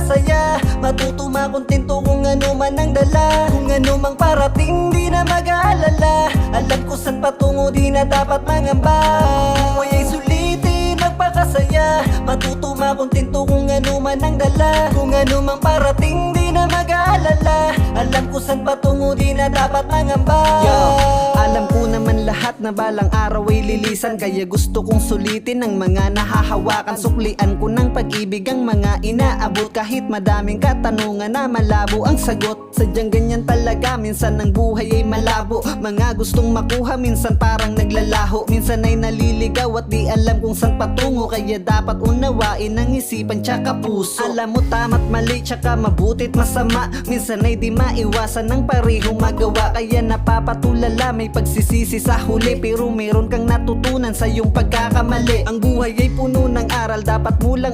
nagpapakasaya. Matuto makontento kung ano man ang dala. Kung ano mang parating di na mag-aalala. Alam ko saan patungo di na dapat mangamba. Buhay ay sulitin, magpakasaya. Matuto makontento kung ano man ang dala. Kung ano mang parating di na mag-aalala. Alam ko saan patungo di na dapat mangamba. Alam ko naman lahat na balang araw ay lilisan. Kaya gusto kong sulitin ang mga nahahawakan. Suklian ko ng pag-ibig ang mga inaabot. Kahit madaming katanungan na malabo ang sagot. Sadyang ganyan talaga, minsan ang buhay ay malabo. Mga gustong makuha, minsan parang naglalaho. Minsan ay naliligaw at di alam kung saan patungo. Kaya dapat unawain ang isipan tsaka puso. Alam mo tama't mali tsaka mabuti't masama. Minsan ay di maiwasan ng parehong magawa. Kaya napapatulala, may pagsisisi sa huli. Pero meron kang natutunan sa iyong pagkakamali. Ang buhay ay puno ng aral, dapat mo lang